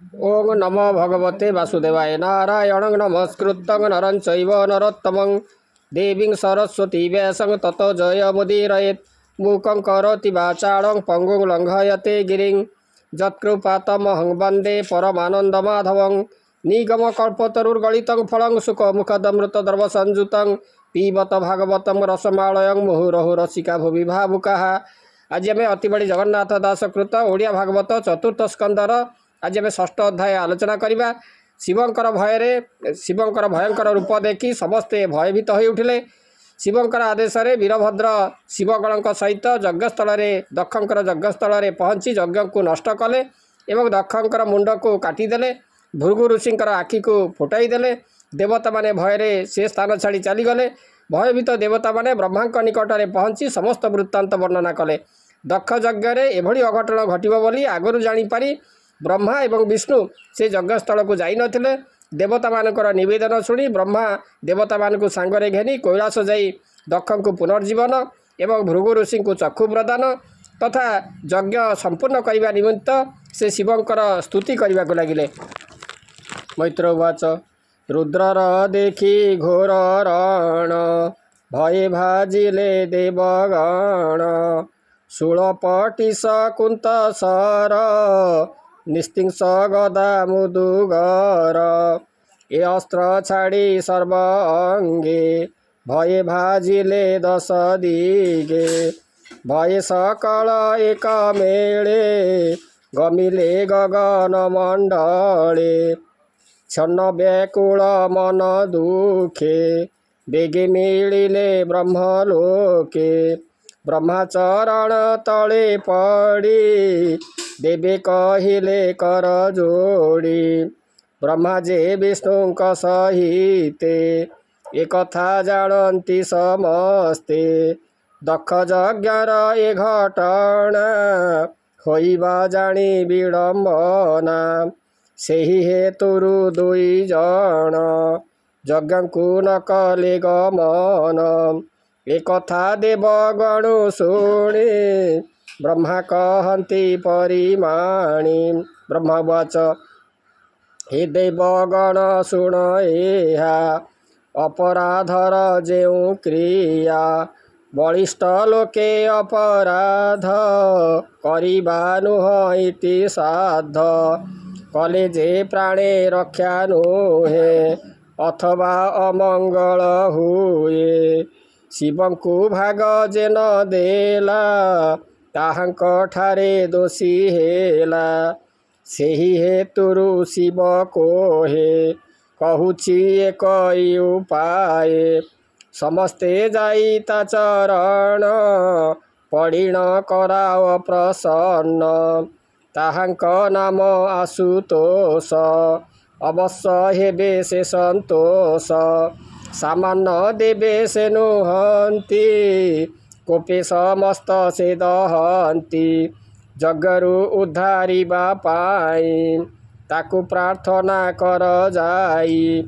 ओं नमो भगवते वासुदेवाय नारायणं नमस्कृतं नरं चैव नरोत्तमं देवीं सरस्वती व्यासं ततो जयमुदीरयेत् मूकं करोति वाचालं पङ्गुं लङ्घयते गिरिं यत्कृपातमहं वन्दे परमानन्दमाधवं निगमकल्पतरुर्गलितं फलं सुखमुखदमृतद्रवसंयुतं पिबत भागवतं रसमालयं मुहुरहुः रसिका भुवि भावुकाः। आज आम अति बड़ी जगन्नाथ दास कृत ओडिया भागवत चतुर्थ स्कंदर आज आम षष्ठ अध्याय आलोचना करवा। शिवंकर भୟରେ शिवंकर भयंकर रूप देखि समस्ते भयभीत हो उठिले। शिवंकर आदेश वीरभद्र शिवगण सहित यज्ञस्थल दक्षंकर यज्ञस्थल पहुँची यज्ञ को नष्ट कले एवं दक्षंकर मुंड को काटिदेले। भृगु ऋषिंकर आखि को फुटाईदेले। देवता माने भୟରେ से स्थान छाड़ी चलीगले। भयभीत देवता माने ब्रह्मा निकट में पहुँची समस्त वृत्तांत वर्णना कले। दक्ष यज्ञ एभली अघटन घटव बोली आगु जापरि ब्रह्मा एवं विष्णु से यज्ञस्थल को जाई नथिले। देवता मानकर निवेदन शुणी ब्रह्मा देवता मान को सांगरे घेनी कैलास जाई दक्ष को पुनर्जीवन एवं भृगु ऋषि को चक्षु प्रदान तथा यज्ञ संपूर्ण करने निमित्त से शिवंकर स्तुति करने को लगिले। मैत्र उवाच रुद्रर देखि घोर रण भये भाजिले देवगण शूलपटिश कुंत सर निस्तिंस गदा मुदुगर ए अस्त्र छाड़ी सर्व अंगे भये भाजिले दश दिगे भये सकल एक मेले गमिले गगन मंडले क्षण व्याकुल मन दुखे बेगे मिलिले ब्रह्मलोके ब्रह्मचरण तले पड़ी देवे कहिले कर जोड़ी ब्रह्मा जे विष्णु सहिते एक कथा जानती समस्ते दक्ष यज्ञर ए घटना होइबा जानी विडम्बना सेही हेतुरु दुई जन यज्ञ को न कले गमन एक कथा देवगणु शुणे ब्रह्मा कहती परिमाणी ब्रह्मवाच हे देवगण शुण एहा अपराधर जेउ क्रिया बलिष्ठ लोके अपराध करिबा नुह इति साध कले जे प्राणे रक्षा नुहे अथवा अमंगल हुए शिवं को भाग जे न देला ताहांक ठारे दोषी हेला सेही हेतुरु शिव कोहे कहूची एक उपाय समस्ते जाई ता चरण पड़िण कराओ प्रसन्न ताहांक नाम आशुतोष अवश्य हेबे से संतोष सामान्य देवे से नुहंती कोपे समस्त से दहंती जगरु उद्धारिबा पाई ताकु प्रार्थना कर जाई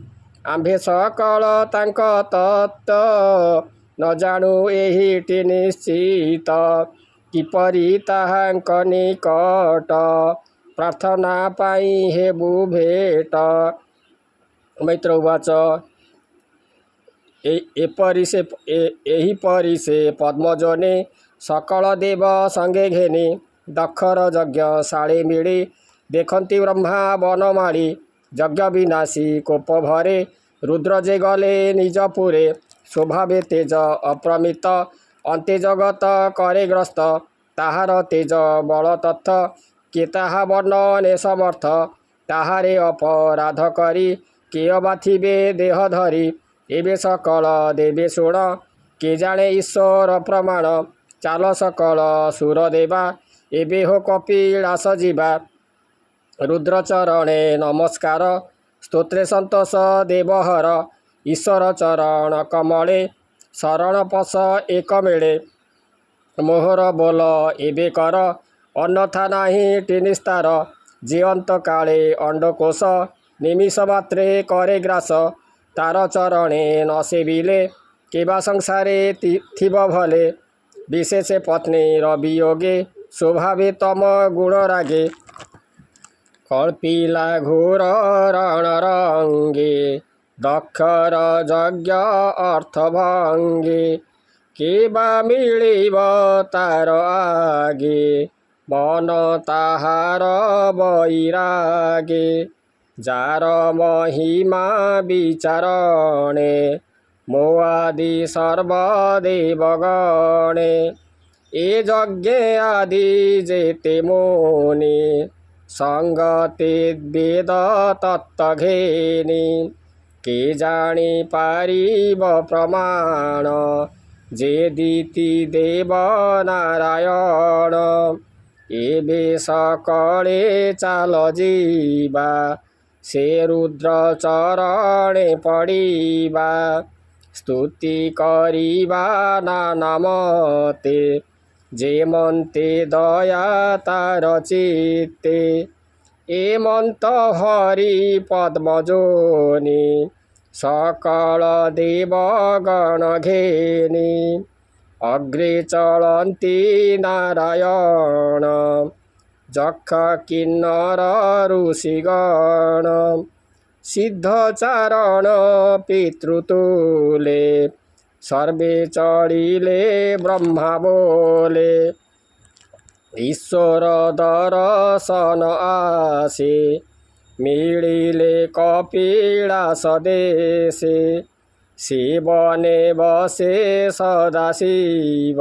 आम्भे सकल तांक तत्व न जाणु एहिटी निश्चित किपरि ताहांक निकट प्रार्थना पाई हेबु भेट। मैत्र उवाच एहीपरि से पद्मजने सकल देव संगे घेनी दक्षर यज्ञ शाळे मिली देखती ब्रह्मा बनमाड़ी यज्ञ विनाशी कोप भरे रुद्र जे गले निजपुरे स्वभावे तेज अप्रमित अंते जगत करे ग्रस्त ताहार तेज बल तत्थ के ताहा वर्णने समर्थ ताहारे अपराध करी किय बाथिबे देह धरी एबे सकल देवे शुण के जाने ईश्वर प्रमाण चाल सकल सुर देवा एबे हो कपिलास जीवा रुद्रचरणे नमस्कार स्तोत्रे संतोष देवहर ईश्वर चरण कमले शरण पश एक मेले मोहर बोल एबे कर अन्यथा नाही टिनिस्तार जीवंत काले अंडकोश निमिष मात्रे करे ग्रास तार चरणे न सेविले केबा संसारे थिब भले विशेष पत्नी रवियोगे स्वभावे तम गुण रागे कल्पिला घोर रणरङ्गे दक्षर यज्ञ अर्थभङ्गे केबा मिलिब तार आगे मन ताहार बैरागे जार महिमा विचारणे मो आदि सर्वदेवगणे ए यज्ञ आदि जेते मुनि संगते वेद तत्व घेनि के जानी पारिब प्रमाण जे दीति देव नारायण एबे सकळे चाल जीवा से रुद्र चरणे पड़िबा स्तुति करिबा नामते जे मन्ते दया तार चित्ते ए मन्त हरि पद्मजोनि सकल देवगण घेनि अग्रे चलन्ति नारायण जक्ष किन्नर ऋषिगण सिद्धचारण पितृतुले सर्वे चढ़िले ब्रह्मा बोले ईश्वर दर्शन आसे मिलिले कपिलास देशे शिवने बसे सदाशिव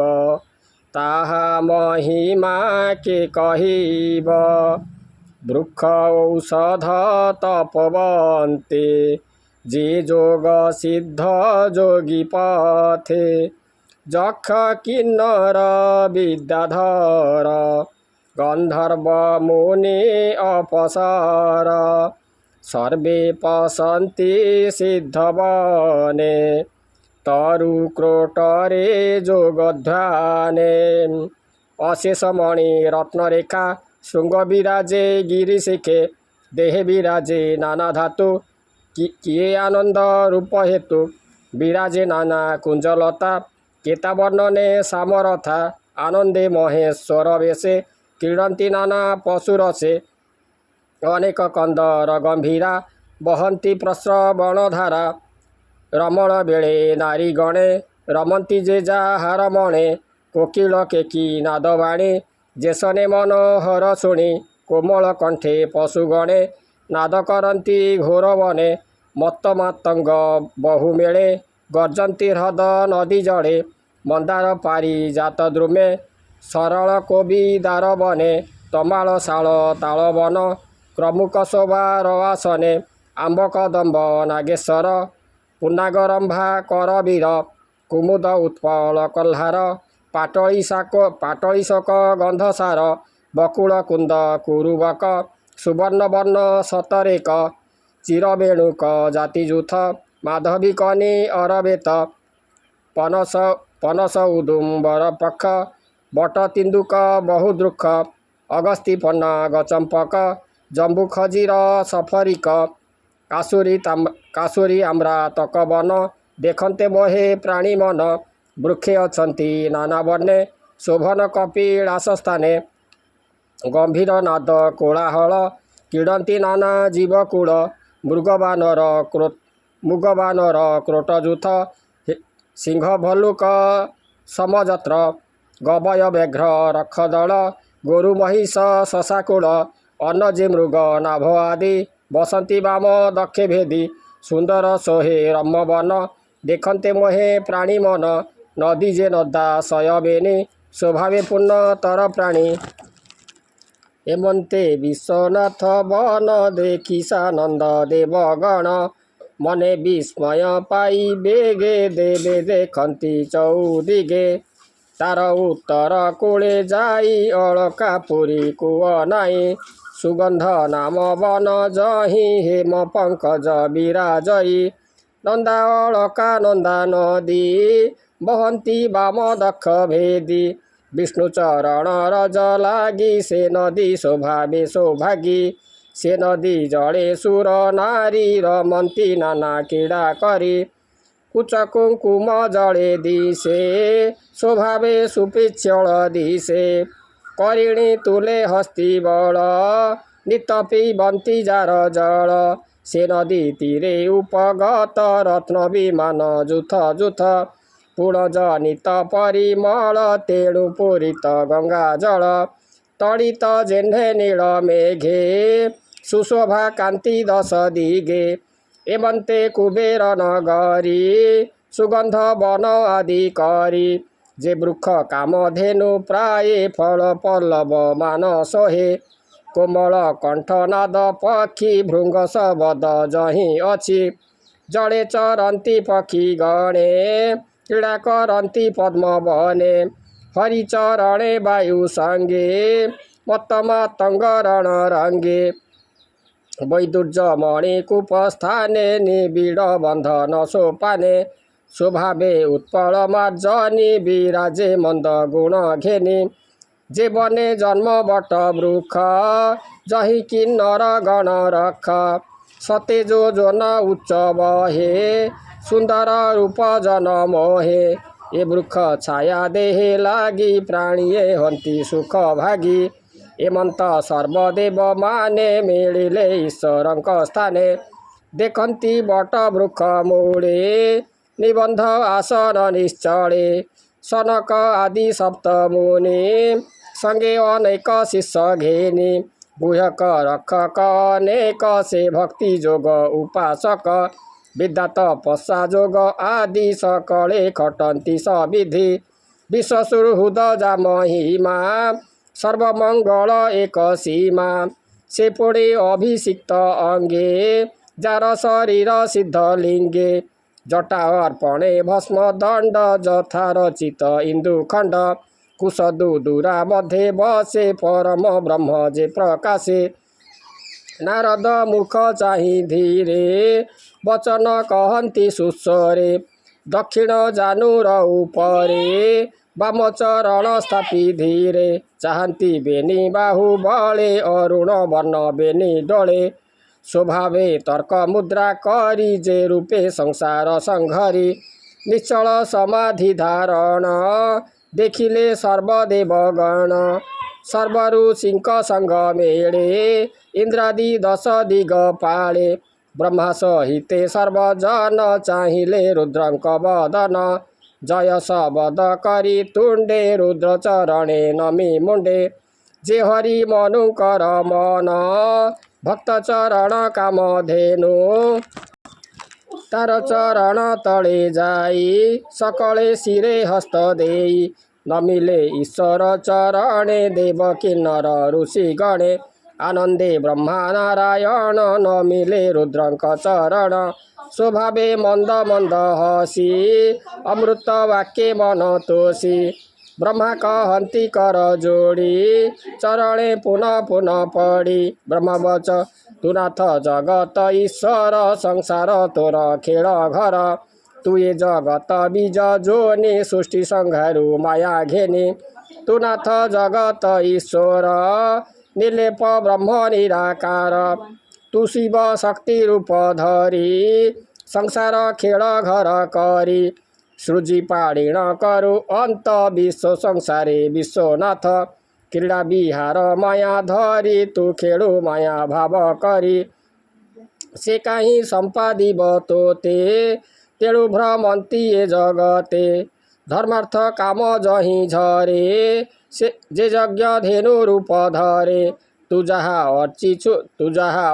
ताहा महिमा के कहिब वृक्ष औषध तपवन्ते जे जोग सिद्ध जोगी पथे जक्ष किन्नर विद्याधर गन्धर्व मुनि अपसर सर्वे पसन्ति सिद्धवने तरु क्रोटरे जोगध्याने अशेषमणि रत्नरेखा शृंग विराजे गिरिशिखे देहे विराजे नाना धातु किए आनंद रूप हेतु विराजे नाना कुंजलता केता वर्णने सामरथा आनंदे महेश्वर वेशे क्रीडन्ति नाना पशुरसे अनेक कंदर गंभीरा बहन्ति प्रस्रवणधारा रमण बेले नारी गणे रमन्ति जे जाहार मणे कोकिल केकी नादवाणी जेसने मनोहर शुणी कोमल कंठे पशुगणे नाद करन्ति घोर वने मत्त मातंग बहु मेले गर्जन्ति ह्रद नदी जड़े मंदार पारी जात द्रुमे सरल कोबी दार बने तमाल शाल ताल वन क्रमुक शोभा रवासने आंब कदम्ब नागेश्वर पुन्नागरंभा करवीर कुमुद उत्पल कल्हार पाटळीशक गंधसार बकुल कुंद कुरुबक सुवर्ण वर्ण सतरेक चिरवेणुक जातिजूथ माधवी कनी अरबेत पनस उदुम्बर पक्ष बट तिन्दुक बहुदृक्ष अगस्ती पन्ना गचंपक जम्बू खजीर सफरिक कासुरी आम्रा तकवन देखन्ते मोहे प्राणी मन वृक्षे अछन्ति नाना वर्णे शोभन कपिलास स्थाने गंभीर नाद कोलाहल क्रीडन्ति नाना जीवकूल मृगबानर क्रोटजूथ सिंह भल्लुक समजत्र गवय व्याघ्र रखदल गोरु महिष शशाकूल अन्नजे मृग नाभ आदि बसंती वाम दक्षे भेदी सुंदर सोहे रमवन देखन्ते मोहे प्राणी मन नदी जे नदा सयबेनी स्वभावे पूर्ण तर प्राणी हेमंते विश्वनाथ वन देखी सानंद देवगण मने विस्मय पाई बेगे देवे देखन्ति चौदिगे तार उत्तर कूले जाई अलका पुरी कुव नाई सुगंध नाम वन जही हेम पंकज विराजई नंदा अलका नंदा नदी बहंती वाम दक्ष भेदी विष्णु चरण रज लागी से नदी शोभावे सौभागी से नदी जड़े सुर नारी रमंती नाना क्रीड़ा करी कुच कुंकुम जड़े दिशे शोभावे सुपिक्षण दिशे करिणी तुले हस्ती बल नित पिबन्ती जार जल से नदी तीरे उपगत रत्न विमान जुथ जुथ पूर्ण जनित परिमल तेणु पूरित गंगा जल तडित जेह्ने नील मेघे सुशोभा कान्ति दश दिगे एमन्ते कुबेर नगरी सुगन्ध वन आदि करी जे वृक्ष कामधेनु प्राय फल पल्लव मान सोहे कोमल कण्ठनाद पक्षी भृंग शबद जहीं अछि जड़े चरन्ती पक्षी गणे क्रीड़ा करन्ती पद्म बने हरिचरणे वायु संगे मत्तमातंग रण रंगे वैदुर्य मणिकूपस्थाने निबिड बन्धन सोपाने स्वभावे उत्पल मार्जनी विराजे मन्द गुण घेनी जे बने जन्म बट वृक्ष जहि किन्नर गण रख सतेजो जोन उच्च बहे सुन्दर रूप जन मोहे ए वृक्ष छाया देहे लागी प्राणीए हन्ति सुख भागी एमन्त सर्वदेव माने मिलिले ईश्वरଙ୍କ स्थाने देखन्ति बट वृक्ष मूले निबन्ध आसन निश्चले सनक आदि सप्तमुनि संगे अनेक शिष्य घेनी गुह्यक रक्षक अनेक से भक्ति जोग उपासक विद्या तपस्या जोग आदि सकले खटन्ति सविधि विश्वसुहृद जा महिमा सर्वमंगल एक सीमा से पुणे अभिषिक्त अंगे जार शरीर सिद्ध लिंगे जटा अर्पणे भस्म दंड जथा रचित इंदुखंड कुशदुदुरा मध्ये बसे परम ब्रह्म जे प्रकाशे नारद मूर्ख चाहिँ धीरे वचन कहन्ति सुस्वरे दक्षिण जानु र उपरे वाम चरण स्थापी धीरे चाहन्ति बेनी बाहु बले अरुण वर्ण बेनी डोले स्वभावे तर्क मुद्रा करी जे रूपे संसार संघरी निश्चल समाधि धारण देखिले सर्वदेव गण सर्वऋषिंक संग मेळे इंद्रादि दश दिग पाळे ब्रह्मा सहिते सर्वजन चाहिले रुद्रंक वदन जय शबद करी तुंडे रुद्र चरणे नमी मुंडे जे हरि मनुकर मन भक्त चरण कामधेनु तार चरण तले जाई सकले शिरे हस्त देई नमिले ईश्वर चरणे देव किन्नर ऋषि गणे आनंदे ब्रह्मा नारायण नमिले रुद्रंक चरण स्वभावे मंद मंद हसी अमृत वाक्य मन तोषी ब्रह्मा कहन्ति कर जोड़ी चरणे पुनः पुनः पड़ी ब्रह्मा वच तु नाथ जगत ईश्वर संसार तोर खेल घर तु ये जगत बीज जोनी सृष्टि संहारु माया घेनी तु नाथ जगत ईश्वर निर्लेप ब्रह्म निराकार तु शिव शक्ति रूप धरी संसार खेल घर करी सृजी पाणिण करु अंत विश्व संसारे विश्वनाथ क्रीड़ा विहार माया धरी तु खेलु माया भाव करी से कहीं संपादिब तोते तेणु भ्रमन्ति ये जगते धर्मार्थ काम जहीं झरे से जे यज्ञ धेनु रूप धरे तु जहाँ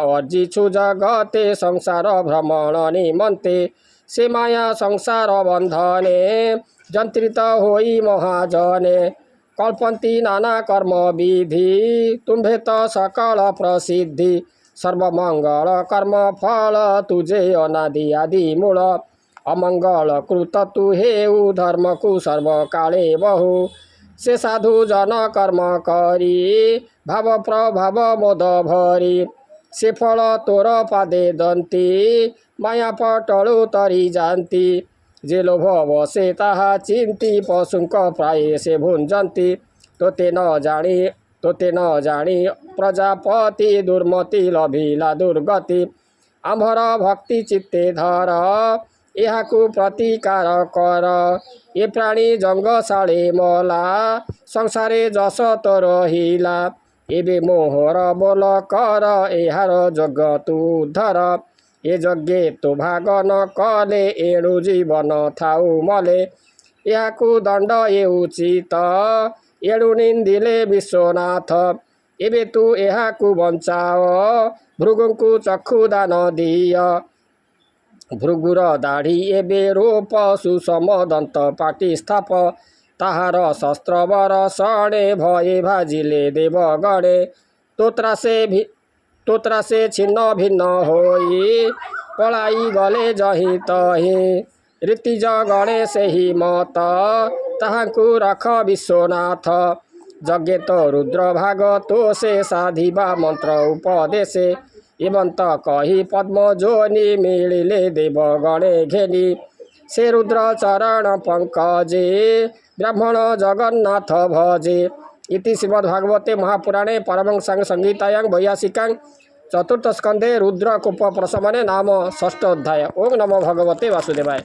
अर्जिछु जगते संसार भ्रमण निमन्ते से माया संसार बंधने जंत्रित होई महाजने कल्पन्ति नाना कर्म विधि तुम्भे त सकल प्रसिद्धि सर्वमंगल कर्म फल तुझे अनादि आदि मूल अमंगल कृत तु हेउ धर्म को सर्व काले बहु से साधु जन कर्म करी भाव प्रभाव मोद भरी से फल तोर पादे दन्ती माया पटलु तरी जान्ती जे लोभ बसे ताहा चिन्ती पशुंक प्राय से भुंजन्ती तोते न जानी प्रजापति दुर्मति लभिला दुर्गति आम्भर भक्ति चित्ते धर यहाँको प्रतिकार कर ये प्राणी जंग साळे मला संसारे जस तो रहिला एबे मोहर बोल कर एहार जग तू उद्धार ए यज्ञे तो भाग न कले एणु जीवन थाउ मले याकू दंड ये उचित एणु निंदिले विश्वनाथ एबे तू एहाकू बंचाओ भृगुंकु चक्षु दान दिय भृगुर दाढ़ी एबे रोप सुषम दंत पाटी स्थाप ताहार शस्त्र बर सणे भये भाजिले देव गणे तोत्रासे छिन्न भिन्न होई पलाई गले जही तही रीतिज गणे सेही मत ताहाकू रख विश्वनाथ यज्ञे तो रुद्र भाग तो से साधिबा मंत्र उपदेशे एवंत कही पद्म जोनि मिलिले देव गणे घेनी से रुद्र चरण पंकजे ब्राह्मण जगन्नाथ भजे इति श्रीमद्भागवते महापुराणे परमहंसां संहितायां वैयासिकां चतुर्थ स्कंधे रुद्रकूप प्रशमने नाम षष्ठ अध्याय। ओं नमो भगवते वासुदेवाय।